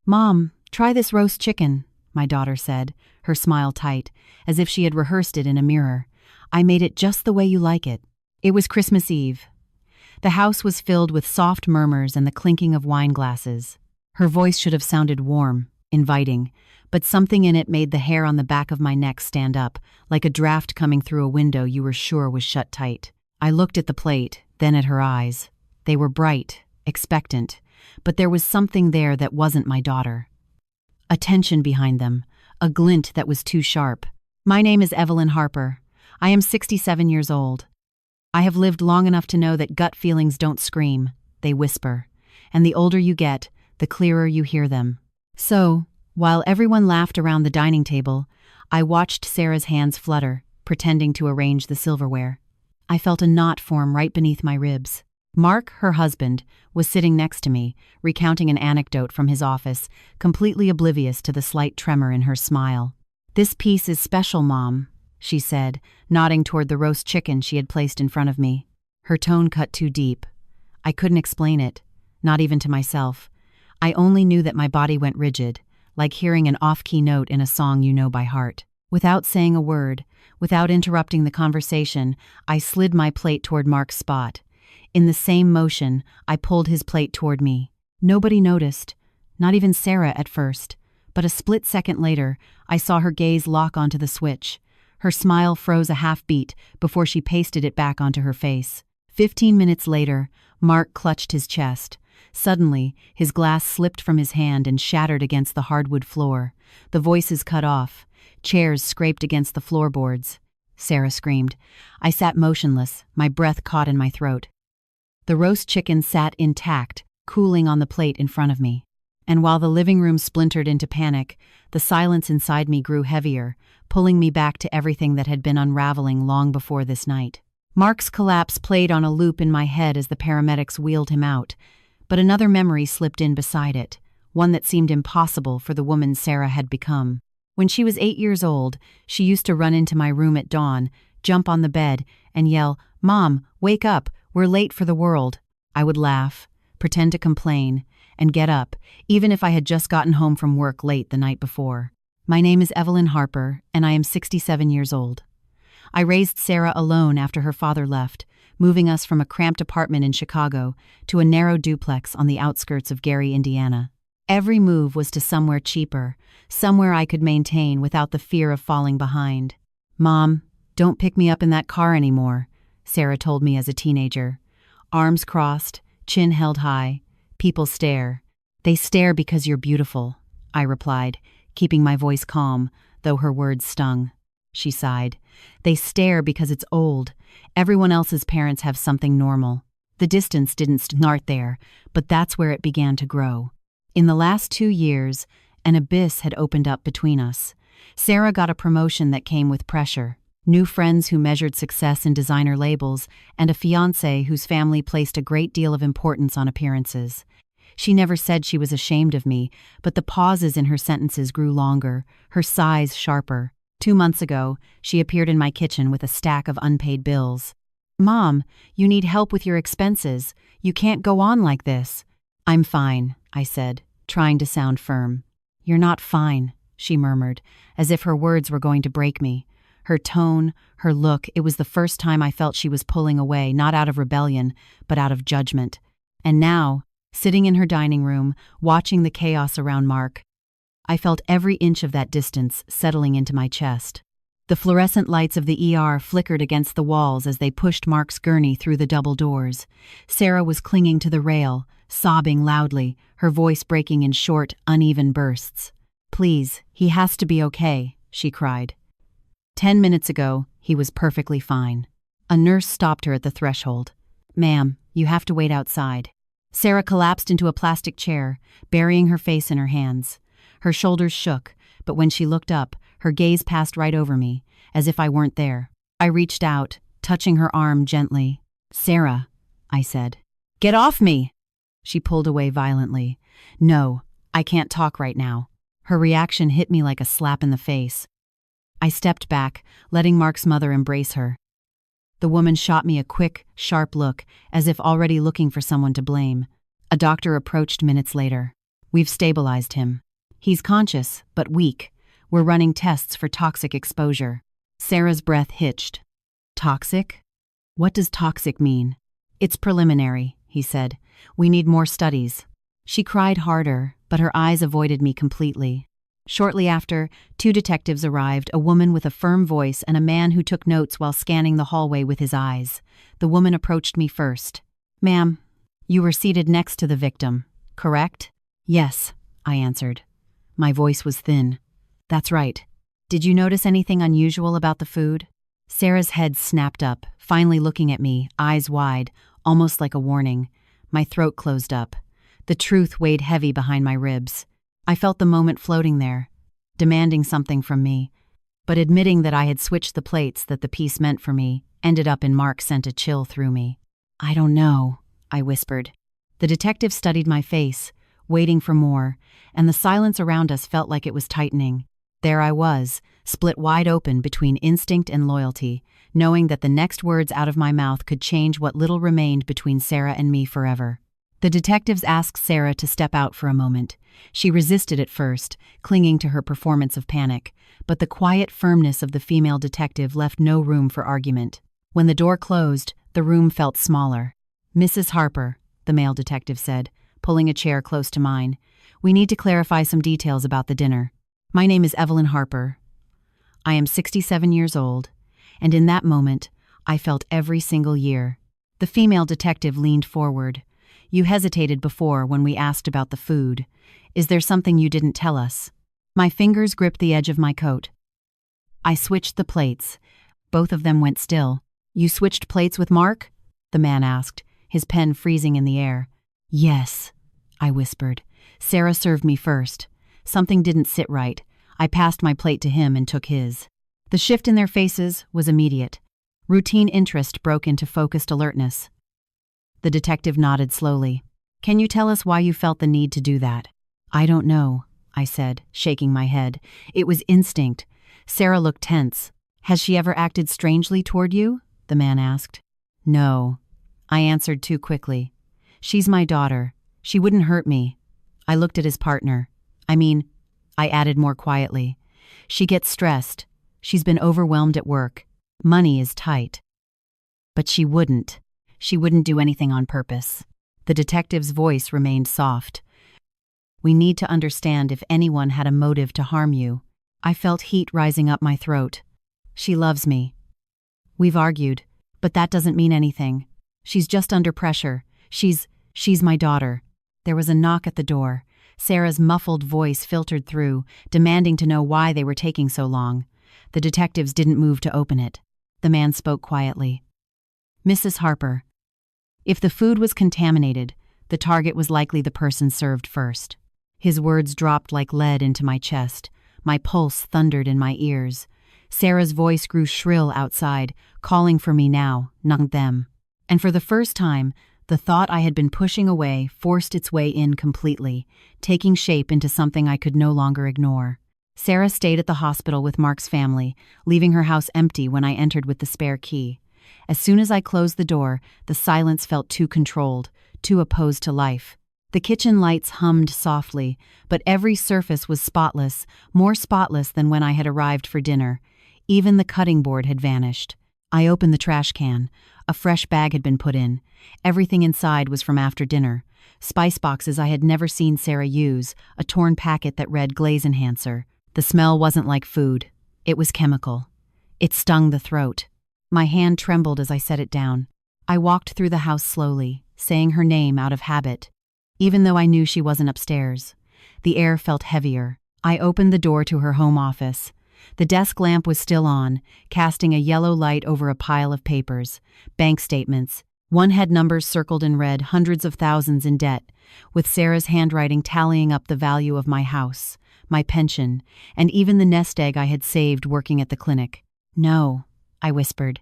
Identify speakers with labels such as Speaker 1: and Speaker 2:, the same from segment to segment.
Speaker 1: "Mom, try this roast chicken," my daughter said, her smile tight, as if she had rehearsed it in a mirror. "I made it just the way you like it." It was Christmas Eve. The house was filled with soft murmurs and the clinking of wine glasses. Her voice should have sounded warm, inviting, but something in it made the hair on the back of my neck stand up, like a draft coming through a window you were sure was shut tight. I looked at the plate, then at her eyes. They were bright, expectant, but there was something there that wasn't my daughter. A tension behind them, a glint that was too sharp. "My name is Evelyn Harper. I am 67 years old. I have lived long enough to know that gut feelings don't scream, they whisper, and the older you get, the clearer you hear them." So, while everyone laughed around the dining table, I watched Sarah's hands flutter, pretending to arrange the silverware. I felt a knot form right beneath my ribs. Mark, her husband, was sitting next to me, recounting an anecdote from his office, completely oblivious to the slight tremor in her smile. "This piece is special, Mom," she said, nodding toward the roast chicken she had placed in front of me. Her tone cut too deep. I couldn't explain it, not even to myself. I only knew that my body went rigid, like hearing an off-key note in a song you know by heart. Without saying a word, without interrupting the conversation, I slid my plate toward Mark's spot. In the same motion, I pulled his plate toward me. Nobody noticed, not even Sarah at first, but a split second later, I saw her gaze lock onto the switch. Her smile froze a half-beat before she pasted it back onto her face. 15 minutes later, Mark clutched his chest. Suddenly, his glass slipped from his hand and shattered against the hardwood floor. The voices cut off. Chairs scraped against the floorboards. Sarah screamed. I sat motionless, my breath caught in my throat. The roast chicken sat intact, cooling on the plate in front of me. And while the living room splintered into panic, the silence inside me grew heavier, pulling me back to everything that had been unraveling long before this night. Mark's collapse played on a loop in my head as the paramedics wheeled him out, but another memory slipped in beside it, one that seemed impossible for the woman Sarah had become. When she was 8 years old, she used to run into my room at dawn, jump on the bed, and yell, "Mom, wake up, we're late for the world." I would laugh, pretend to complain, and get up, even if I had just gotten home from work late the night before. My name is Evelyn Harper, and I am 67 years old. I raised Sarah alone after her father left, moving us from a cramped apartment in Chicago to a narrow duplex on the outskirts of Gary, Indiana. Every move was to somewhere cheaper, somewhere I could maintain without the fear of falling behind. "Mom, don't pick me up in that car anymore," Sarah told me as a teenager. Arms crossed, chin held high. "People stare. They stare because you're beautiful," I replied, keeping my voice calm, though her words stung. She sighed. "They stare because it's old. Everyone else's parents have something normal." The distance didn't start there, but that's where it began to grow. In the last 2 years, an abyss had opened up between us. Sarah got a promotion that came with pressure, new friends who measured success in designer labels, and a fiancé whose family placed a great deal of importance on appearances. She never said she was ashamed of me, but the pauses in her sentences grew longer, her sighs sharper. 2 months ago, she appeared in my kitchen with a stack of unpaid bills. "Mom, you need help with your expenses. You can't go on like this." "I'm fine," I said, trying to sound firm. "You're not fine," she murmured, as if her words were going to break me. Her tone, her look, it was the first time I felt she was pulling away, not out of rebellion, but out of judgment. And now, sitting in her dining room, watching the chaos around Mark, I felt every inch of that distance settling into my chest. The fluorescent lights of the ER flickered against the walls as they pushed Mark's gurney through the double doors. Sarah was clinging to the rail, sobbing loudly, her voice breaking in short, uneven bursts. "Please, he has to be okay," she cried. 10 minutes ago, he was perfectly fine. A nurse stopped her at the threshold. "Ma'am, you have to wait outside." Sarah collapsed into a plastic chair, burying her face in her hands. Her shoulders shook, but when she looked up, her gaze passed right over me, as if I weren't there. I reached out, touching her arm gently. "Sarah," I said. "Get off me!" She pulled away violently. "No, I can't talk right now." Her reaction hit me like a slap in the face. I stepped back, letting Mark's mother embrace her. The woman shot me a quick, sharp look, as if already looking for someone to blame. A doctor approached minutes later. We've stabilized him. He's conscious, but weak. We're running tests for toxic exposure. Sarah's breath hitched. Toxic? What does toxic mean? It's preliminary, he said. We need more studies. She cried harder, but her eyes avoided me completely. Shortly after, 2 detectives arrived, a woman with a firm voice and a man who took notes while scanning the hallway with his eyes. The woman approached me first. Ma'am, you were seated next to the victim, correct? Yes, I answered. My voice was thin. That's right. Did you notice anything unusual about the food? Sarah's head snapped up, finally looking at me, eyes wide, almost like a warning. My throat closed up. The truth weighed heavy behind my ribs. I felt the moment floating there, demanding something from me. But admitting that I had switched the plates that the piece meant for me ended up in Mark sent a chill through me. I don't know, I whispered. The detective studied my face, waiting for more, and the silence around us felt like it was tightening. There I was, split wide open between instinct and loyalty, knowing that the next words out of my mouth could change what little remained between Sarah and me forever. The detectives asked Sarah to step out for a moment. She resisted at first, clinging to her performance of panic, but the quiet firmness of the female detective left no room for argument. When the door closed, the room felt smaller. Mrs. Harper, the male detective said, pulling a chair close to mine, we need to clarify some details about the dinner. My name is Evelyn Harper. I am 67 years old, and in that moment, I felt every single year. The female detective leaned forward. You hesitated before when we asked about the food. Is there something you didn't tell us? My fingers gripped the edge of my coat. I switched the plates. Both of them went still. You switched plates with Mark? The man asked, his pen freezing in the air. Yes, I whispered. Sarah served me first. Something didn't sit right. I passed my plate to him and took his. The shift in their faces was immediate. Routine interest broke into focused alertness. The detective nodded slowly. Can you tell us why you felt the need to do that? I don't know, I said, shaking my head. It was instinct. Sarah looked tense. Has she ever acted strangely toward you? The man asked. No, I answered too quickly. She's my daughter. She wouldn't hurt me. I looked at his partner. I added more quietly. She gets stressed. She's been overwhelmed at work. Money is tight. But she wouldn't. She wouldn't do anything on purpose. The detective's voice remained soft. We need to understand if anyone had a motive to harm you. I felt heat rising up my throat. She loves me. We've argued, but that doesn't mean anything. She's just under pressure. She's my daughter. There was a knock at the door. Sarah's muffled voice filtered through, demanding to know why they were taking so long. The detectives didn't move to open it. The man spoke quietly. Mrs. Harper. If the food was contaminated, the target was likely the person served first. His words dropped like lead into my chest. My pulse thundered in my ears. Sarah's voice grew shrill outside, calling for me now, not them. And for the first time, the thought I had been pushing away forced its way in completely, taking shape into something I could no longer ignore. Sarah stayed at the hospital with Mark's family, leaving her house empty when I entered with the spare key. As soon as I closed the door, the silence felt too controlled, too opposed to life. The kitchen lights hummed softly, but every surface was spotless, more spotless than when I had arrived for dinner. Even the cutting board had vanished. I opened the trash can. A fresh bag had been put in. Everything inside was from after dinner. Spice boxes I had never seen Sarah use, a torn packet that read glaze enhancer. The smell wasn't like food. It was chemical. It stung the throat. My hand trembled as I set it down. I walked through the house slowly, saying her name out of habit. Even though I knew she wasn't upstairs. The air felt heavier. I opened the door to her home office. The desk lamp was still on, casting a yellow light over a pile of papers, bank statements. One had numbers circled in red, hundreds of thousands in debt, with Sarah's handwriting tallying up the value of my house, my pension, and even the nest egg I had saved working at the clinic. No, I whispered.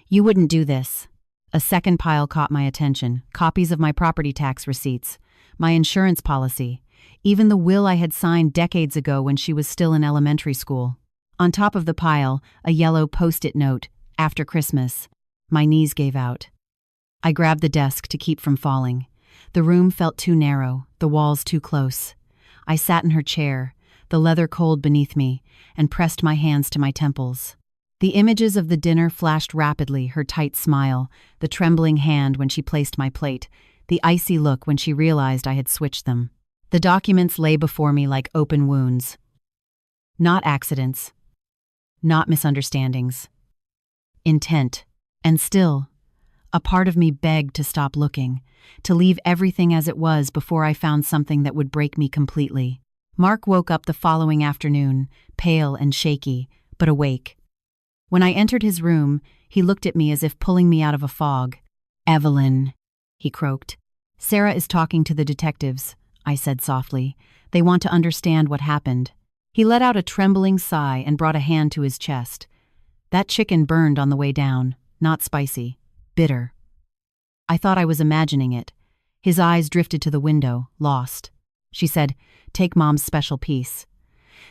Speaker 1: You wouldn't do this. A second pile caught my attention, copies of my property tax receipts, my insurance policy, even the will I had signed decades ago when she was still in elementary school. On top of the pile, a yellow post-it note, after Christmas. My knees gave out. I grabbed the desk to keep from falling. The room felt too narrow, the walls too close. I sat in her chair, the leather cold beneath me, and pressed my hands to my temples. The images of the dinner flashed rapidly, her tight smile, the trembling hand when she placed my plate, the icy look when she realized I had switched them. The documents lay before me like open wounds. Not accidents. Not misunderstandings. Intent. And still, a part of me begged to stop looking, to leave everything as it was before I found something that would break me completely. Mark woke up the following afternoon, pale and shaky, but awake. When I entered his room, he looked at me as if pulling me out of a fog. "Evelyn," he croaked. "Sarah is talking to the detectives," I said softly. "They want to understand what happened." He let out a trembling sigh and brought a hand to his chest. That chicken burned on the way down, not spicy, bitter. I thought I was imagining it. His eyes drifted to the window, lost. She said, "Take Mom's special piece."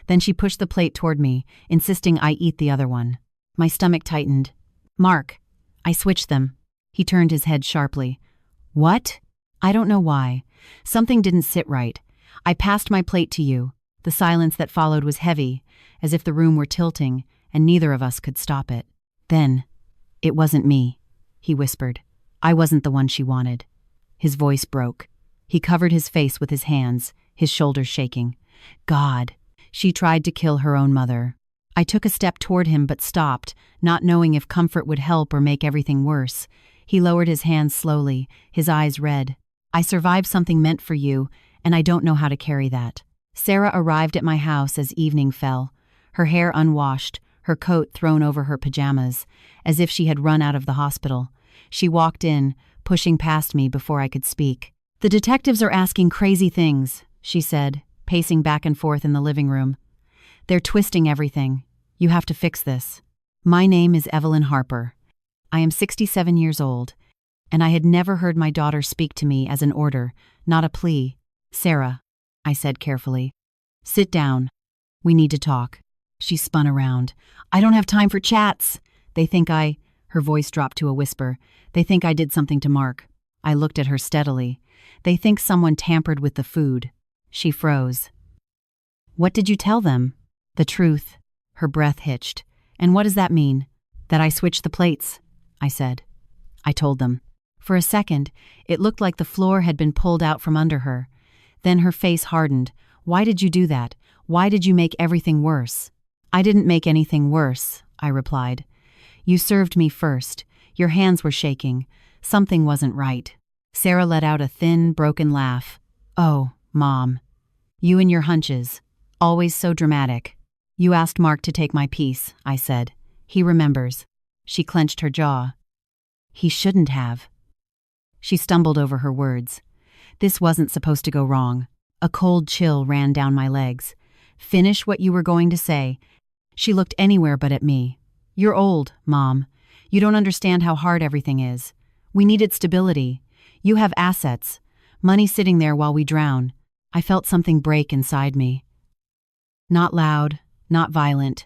Speaker 1: Then she pushed the plate toward me, insisting I eat the other one. My stomach tightened. "Mark." I switched them. He turned his head sharply. "What?" I don't know why. Something didn't sit right. I passed my plate to you. The silence that followed was heavy, as if the room were tilting, and neither of us could stop it. Then, "It wasn't me," he whispered. "I wasn't the one she wanted." His voice broke. He covered his face with his hands, his shoulders shaking. "God, she tried to kill her own mother." I took a step toward him but stopped, not knowing if comfort would help or make everything worse. He lowered his hands slowly, his eyes red. "I survived something meant for you, and I don't know how to carry that." Sarah arrived at my house as evening fell, her hair unwashed, her coat thrown over her pajamas, as if she had run out of the hospital. She walked in, pushing past me before I could speak. "The detectives are asking crazy things," she said, pacing back and forth in the living room. "They're twisting everything. You have to fix this." My name is Evelyn Harper. I am 67 years old, and I had never heard my daughter speak to me as an order, not a plea. "Sarah," I said carefully, "sit down. We need to talk." She spun around. "I don't have time for chats. They think I—" Her voice dropped to a whisper. "They think I did something to Mark." I looked at her steadily. "They think someone tampered with the food." She froze. "What did you tell them?" "The truth." Her breath hitched. "And what does that mean?" "That I switched the plates," I said. I told them. For a second, it looked like the floor had been pulled out from under her. Then her face hardened. "Why did you do that? Why did you make everything worse?" "I didn't make anything worse," I replied. "You served me first. Your hands were shaking. Something wasn't right." Sarah let out a thin, broken laugh. "Oh, Mom. You and your hunches. Always so dramatic." "You asked Mark to take my piece," I said. "He remembers." She clenched her jaw. "He shouldn't have." She stumbled over her words. This wasn't supposed to go wrong. A cold chill ran down my legs. "Finish what you were going to say." She looked anywhere but at me. "You're old, Mom. You don't understand how hard everything is. We needed stability. You have assets. Money sitting there while we drown." I felt something break inside me. Not loud, not violent,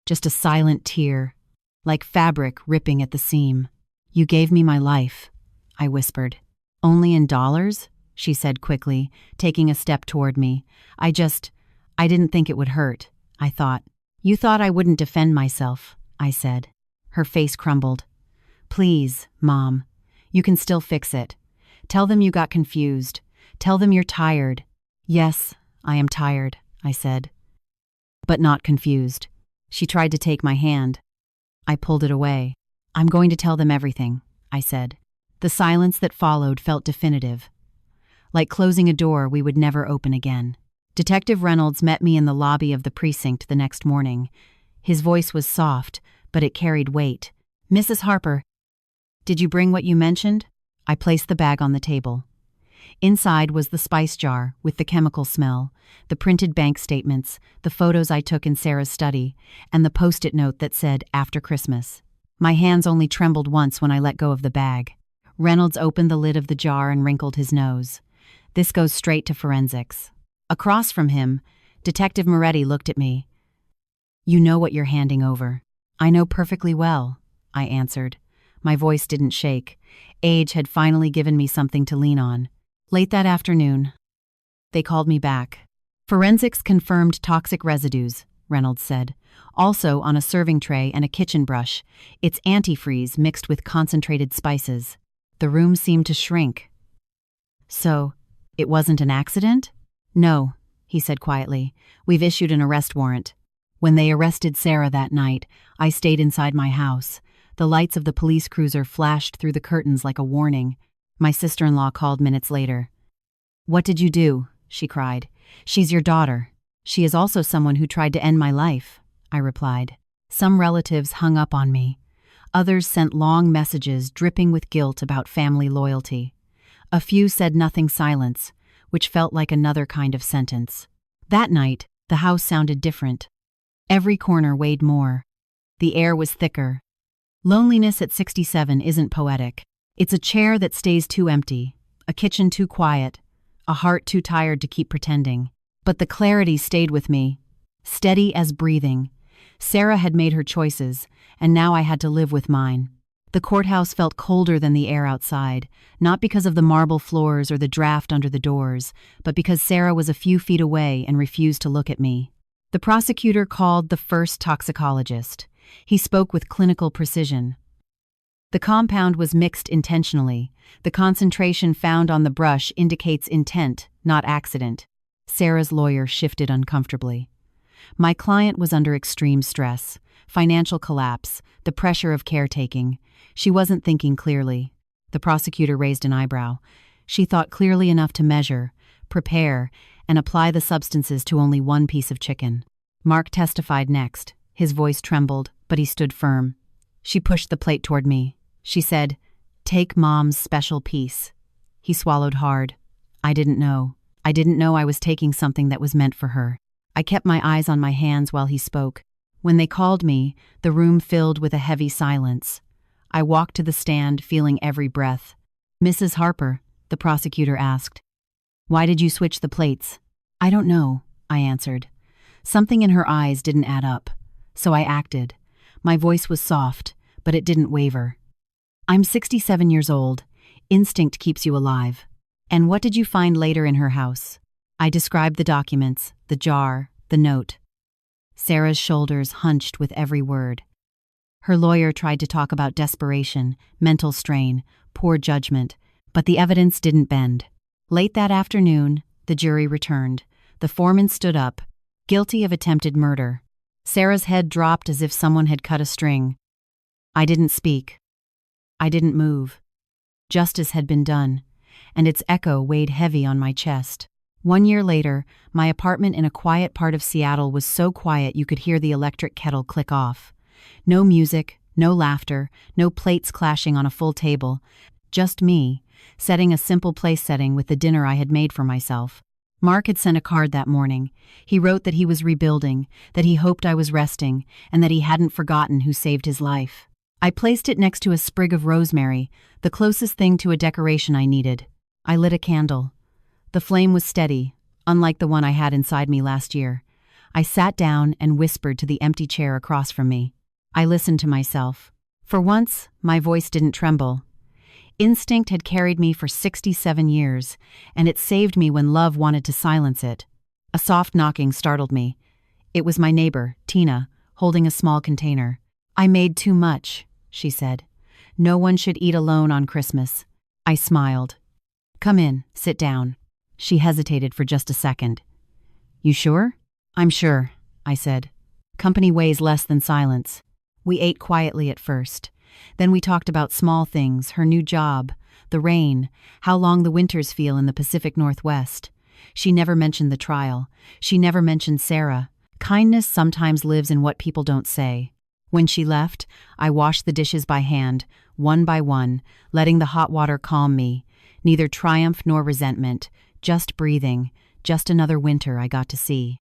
Speaker 1: just a silent tear, like fabric ripping at the seam. "You gave me my life," I whispered. "Only in dollars?" she said quickly, taking a step toward me. I didn't think it would hurt," I thought. "You thought I wouldn't defend myself," I said. Her face crumbled. "Please, Mom. You can still fix it. Tell them you got confused. Tell them you're tired." "Yes, I am tired," I said. "But not confused." She tried to take my hand. I pulled it away. "I'm going to tell them everything," I said. The silence that followed felt definitive. Like closing a door we would never open again. Detective Reynolds met me in the lobby of the precinct the next morning. His voice was soft, but it carried weight. "Mrs. Harper, did you bring what you mentioned?" I placed the bag on the table. Inside was the spice jar with the chemical smell, the printed bank statements, the photos I took in Sarah's study, and the post-it note that said, "After Christmas." My hands only trembled once when I let go of the bag. Reynolds opened the lid of the jar and wrinkled his nose. "This goes straight to forensics." Across from him, Detective Moretti looked at me. "You know what you're handing over." "I know perfectly well," I answered. My voice didn't shake. Age had finally given me something to lean on. Late that afternoon, they called me back. Forensics confirmed toxic residues, Reynolds said. Also on a serving tray and a kitchen brush. It's antifreeze mixed with concentrated spices. The room seemed to shrink. So, it wasn't an accident? No, he said quietly. We've issued an arrest warrant. When they arrested Sarah that night, I stayed inside my house. The lights of the police cruiser flashed through the curtains like a warning. My sister-in-law called minutes later. "What did you do?" she cried. "She's your daughter. She is also someone who tried to end my life," I replied. Some relatives hung up on me. Others sent long messages dripping with guilt about family loyalty. A few said nothing silence, which felt like another kind of sentence. That night, the house sounded different. Every corner weighed more. The air was thicker. Loneliness at 67 isn't poetic. It's a chair that stays too empty, a kitchen too quiet, a heart too tired to keep pretending. But the clarity stayed with me, steady as breathing. Sarah had made her choices, and now I had to live with mine. The courthouse felt colder than the air outside, not because of the marble floors or the draft under the doors, but because Sarah was a few feet away and refused to look at me. The prosecutor called the first toxicologist. He spoke with clinical precision. The compound was mixed intentionally. The concentration found on the brush indicates intent, not accident. Sarah's lawyer shifted uncomfortably. My client was under extreme stress, financial collapse, the pressure of caretaking. She wasn't thinking clearly. The prosecutor raised an eyebrow. She thought clearly enough to measure, prepare, and apply the substances to only one piece of chicken. Mark testified next. His voice trembled, but he stood firm. She pushed the plate toward me. She said, "Take Mom's special piece." He swallowed hard. I didn't know. I didn't know I was taking something that was meant for her. I kept my eyes on my hands while he spoke. When they called me, the room filled with a heavy silence. I walked to the stand, feeling every breath. "Mrs. Harper," the prosecutor asked, "why did you switch the plates?" "I don't know," I answered. Something in her eyes didn't add up, so I acted. My voice was soft, but it didn't waver. "I'm 67 years old. Instinct keeps you alive. And what did you find later in her house?" I described the documents, the jar, the note. Sarah's shoulders hunched with every word. Her lawyer tried to talk about desperation, mental strain, poor judgment, but the evidence didn't bend. Late that afternoon, the jury returned. The foreman stood up, guilty of attempted murder. Sarah's head dropped as if someone had cut a string. I didn't speak. I didn't move. Justice had been done, and its echo weighed heavy on my chest. 1 year later, my apartment in a quiet part of Seattle was so quiet you could hear the electric kettle click off. No music, no laughter, no plates clashing on a full table. Just me, setting a simple place setting with the dinner I had made for myself. Mark had sent a card that morning. He wrote that he was rebuilding, that he hoped I was resting, and that he hadn't forgotten who saved his life. I placed it next to a sprig of rosemary, the closest thing to a decoration I needed. I lit a candle. The flame was steady, unlike the one I had inside me last year. I sat down and whispered to the empty chair across from me. I listened to myself. For once, my voice didn't tremble. Instinct had carried me for 67 years, and it saved me when love wanted to silence it. A soft knocking startled me. It was my neighbor, Tina, holding a small container. "I made too much," she said. "No one should eat alone on Christmas." I smiled. "Come in, sit down." She hesitated for just a second. "You sure?" "I'm sure," I said. "Company weighs less than silence." We ate quietly at first. Then we talked about small things, her new job, the rain, how long the winters feel in the Pacific Northwest. She never mentioned the trial. She never mentioned Sarah. Kindness sometimes lives in what people don't say. When she left, I washed the dishes by hand, one by one, letting the hot water calm me. Neither triumph nor resentment, just breathing, just another winter I got to see.